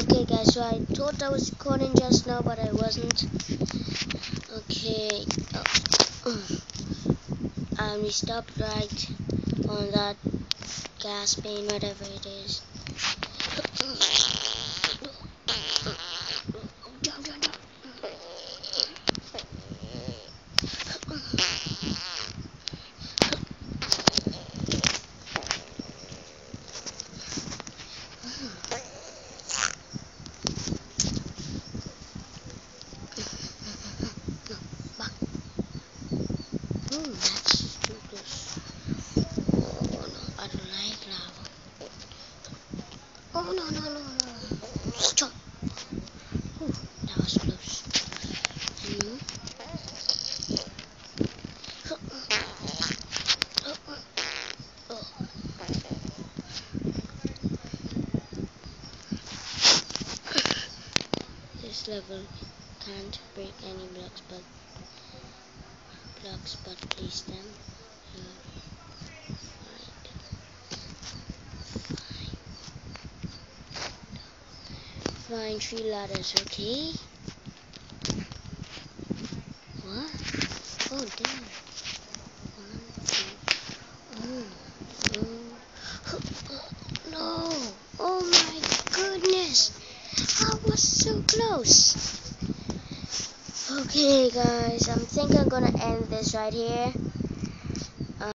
Okay guys, so I thought I was recording just now, but I wasn't. Okay, and we stopped right on that gas pane, whatever it is. Jump, jump, jump. That's too close. Oh no, I don't like lava. Oh no, no, no, no. Stop. Ooh, that was close. Hmm. This level can't break any blocks, but place them here. Find 3 ladders, okay? What? Oh damn. 1, 2. No! Oh my goodness! I was so close! Okay guys, I think I'm gonna end this right here.